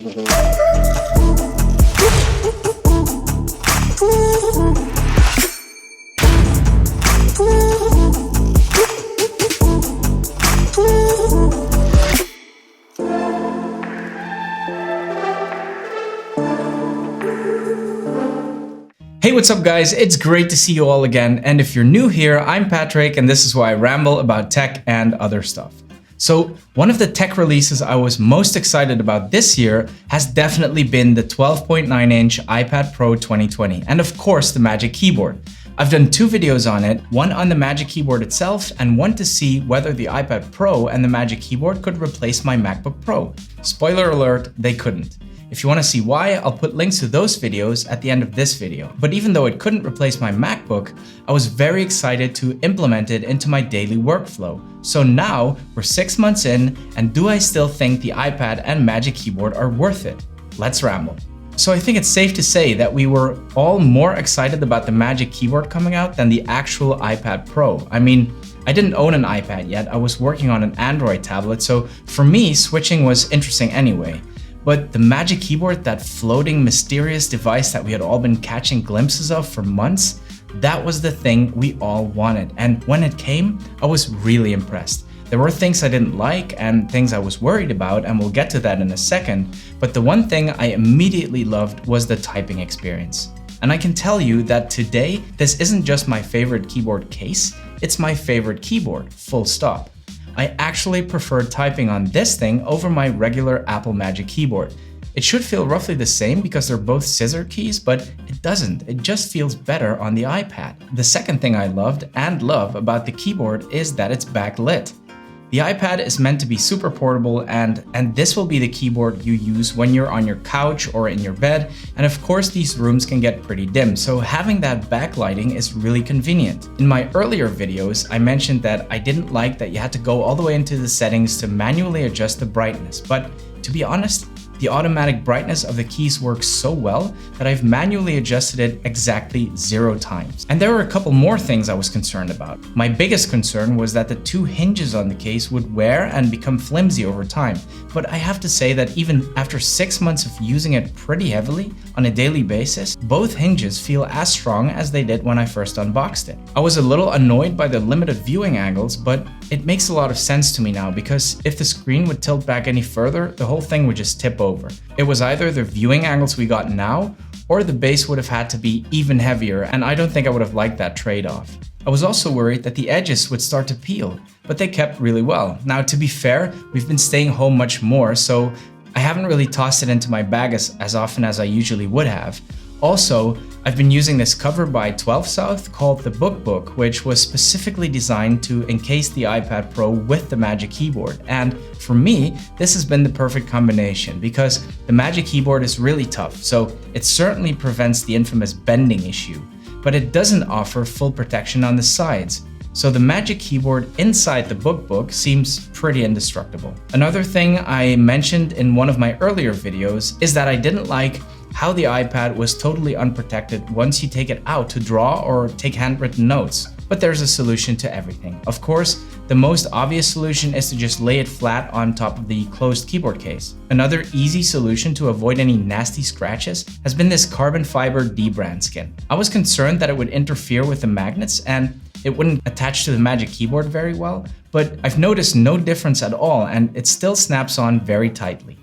Hey, what's up guys? It's great to see you all again, and if you're new here, I'm Patrick and this is why I ramble about tech and other stuff. So, one of the tech releases I was most excited about this year has definitely been the 12.9-inch iPad Pro 2020, and of course the Magic Keyboard. I've done 2 videos on it, one on the Magic Keyboard itself and one to see whether the iPad Pro and the Magic Keyboard could replace my MacBook Pro. Spoiler alert, they couldn't. If you want to see why, I'll put links to those videos at the end of this video. But even though it couldn't replace my MacBook, I was very excited to implement it into my daily workflow. So now we're 6 months in, and do I still think the iPad and Magic Keyboard are worth it? Let's ramble. So I think it's safe to say that we were all more excited about the Magic Keyboard coming out than the actual iPad Pro. I mean, I didn't own an iPad yet, I was working on an Android tablet, so for me, switching was interesting anyway. But the Magic Keyboard, that floating, mysterious device that we had all been catching glimpses of for months, that was the thing we all wanted. And when it came, I was really impressed. There were things I didn't like and things I was worried about, and we'll get to that in a second. But the one thing I immediately loved was the typing experience. And I can tell you that today, this isn't just my favorite keyboard case, it's my favorite keyboard, full stop. I actually prefer typing on this thing over my regular Apple Magic Keyboard. It should feel roughly the same because they're both scissor keys, but it doesn't. It just feels better on the iPad. The second thing I loved and love about the keyboard is that it's backlit. The iPad is meant to be super portable and this will be the keyboard you use when you're on your couch or in your bed, and of course these rooms can get pretty dim, so having that backlighting is really convenient. In my earlier videos, I mentioned that I didn't like that you had to go all the way into the settings to manually adjust the brightness, but to be honest, the automatic brightness of the keys works so well that I've manually adjusted it exactly 0 times. And there were a couple more things I was concerned about. My biggest concern was that the 2 hinges on the case would wear and become flimsy over time. But I have to say that even after 6 months of using it pretty heavily on a daily basis, both hinges feel as strong as they did when I first unboxed it. I was a little annoyed by the limited viewing angles, but it makes a lot of sense to me now because if the screen would tilt back any further, the whole thing would just tip over. It was either the viewing angles we got now, or the base would have had to be even heavier, and I don't think I would have liked that trade-off. I was also worried that the edges would start to peel, but they kept really well. Now, to be fair, we've been staying home much more, so I haven't really tossed it into my bag as often as I usually would have. Also, I've been using this cover by 12 South called the Book, which was specifically designed to encase the iPad Pro with the Magic Keyboard. And for me, this has been the perfect combination because the Magic Keyboard is really tough, so it certainly prevents the infamous bending issue, but it doesn't offer full protection on the sides. So the Magic Keyboard inside the Book seems pretty indestructible. Another thing I mentioned in one of my earlier videos is that I didn't like how the iPad was totally unprotected once you take it out to draw or take handwritten notes. But there's a solution to everything. Of course, the most obvious solution is to just lay it flat on top of the closed keyboard case. Another easy solution to avoid any nasty scratches has been this carbon fiber dbrand skin. I was concerned that it would interfere with the magnets and it wouldn't attach to the Magic Keyboard very well, but I've noticed no difference at all and it still snaps on very tightly.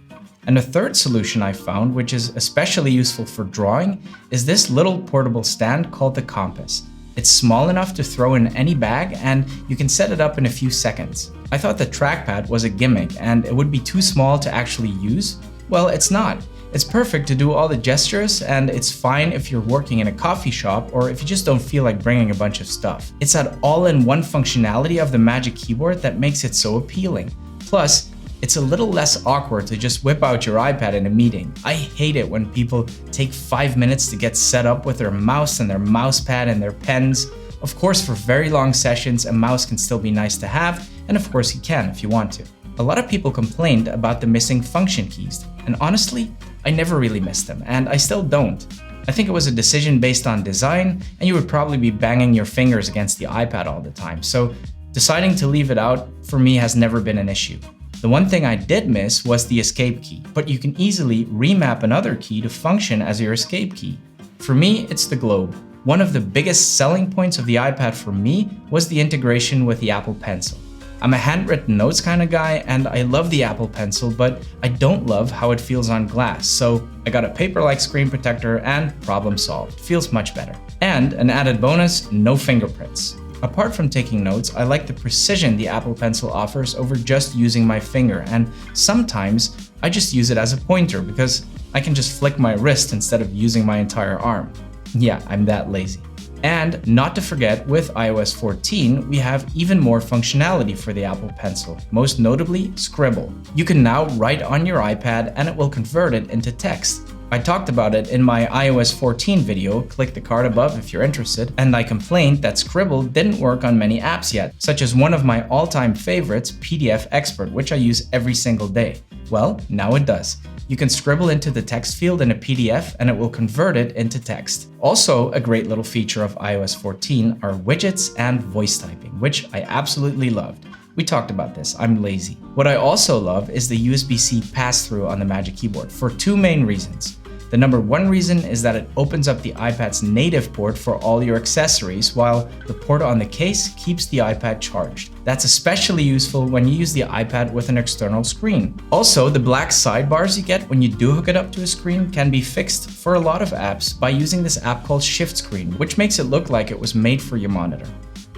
And a third solution I found, which is especially useful for drawing, is this little portable stand called the Compass. It's small enough to throw in any bag and you can set it up in a few seconds. I thought the Trackpad was a gimmick and it would be too small to actually use. Well, it's not. It's perfect to do all the gestures and it's fine if you're working in a coffee shop or if you just don't feel like bringing a bunch of stuff. It's that all-in-one functionality of the Magic Keyboard that makes it so appealing. Plus, it's a little less awkward to just whip out your iPad in a meeting. I hate it when people take 5 minutes to get set up with their mouse and their mouse pad and their pens. Of course, for very long sessions, a mouse can still be nice to have, and of course you can if you want to. A lot of people complained about the missing function keys, and honestly, I never really missed them, and I still don't. I think it was a decision based on design, and you would probably be banging your fingers against the iPad all the time, so deciding to leave it out for me has never been an issue. The one thing I did miss was the escape key, but you can easily remap another key to function as your escape key. For me, it's the globe. One of the biggest selling points of the iPad for me was the integration with the Apple Pencil. I'm a handwritten notes kind of guy, and I love the Apple Pencil, but I don't love how it feels on glass, so I got a paper-like screen protector and problem solved. Feels much better. And an added bonus, no fingerprints. Apart from taking notes, I like the precision the Apple Pencil offers over just using my finger, and sometimes I just use it as a pointer because I can just flick my wrist instead of using my entire arm. Yeah, I'm that lazy. And not to forget, with iOS 14, we have even more functionality for the Apple Pencil, most notably Scribble. You can now write on your iPad and it will convert it into text. I talked about it in my iOS 14 video, click the card above if you're interested, and I complained that Scribble didn't work on many apps yet, such as one of my all-time favorites, PDF Expert, which I use every single day. Well, now it does. You can scribble into the text field in a PDF and it will convert it into text. Also, a great little feature of iOS 14 are widgets and voice typing, which I absolutely loved. We talked about this, I'm lazy. What I also love is the USB-C pass-through on the Magic Keyboard for two main reasons. The number one reason is that it opens up the iPad's native port for all your accessories, while the port on the case keeps the iPad charged. That's especially useful when you use the iPad with an external screen. Also, the black sidebars you get when you do hook it up to a screen can be fixed for a lot of apps by using this app called Shift Screen, which makes it look like it was made for your monitor.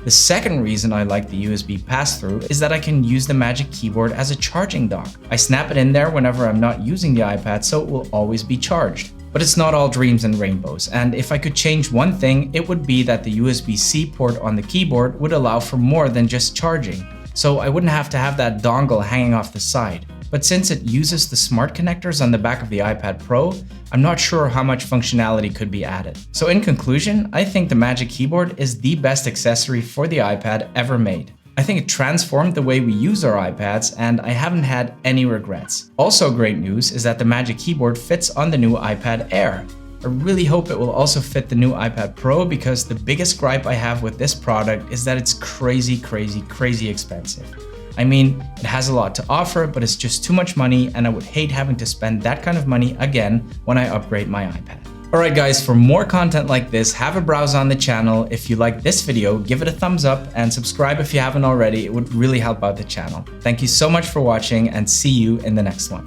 The second reason I like the USB pass-through is that I can use the Magic Keyboard as a charging dock. I snap it in there whenever I'm not using the iPad, so it will always be charged. But it's not all dreams and rainbows, and if I could change one thing, it would be that the USB-C port on the keyboard would allow for more than just charging, so I wouldn't have to have that dongle hanging off the side. But since it uses the smart connectors on the back of the iPad Pro, I'm not sure how much functionality could be added. So in conclusion, I think the Magic Keyboard is the best accessory for the iPad ever made. I think it transformed the way we use our iPads, and I haven't had any regrets. Also great news is that the Magic Keyboard fits on the new iPad Air. I really hope it will also fit the new iPad Pro, because the biggest gripe I have with this product is that it's crazy expensive. I mean, it has a lot to offer, but it's just too much money, and I would hate having to spend that kind of money again when I upgrade my iPad. Alright guys, for more content like this, have a browse on the channel. If you like this video, give it a thumbs up and subscribe if you haven't already. It would really help out the channel. Thank you so much for watching, and see you in the next one.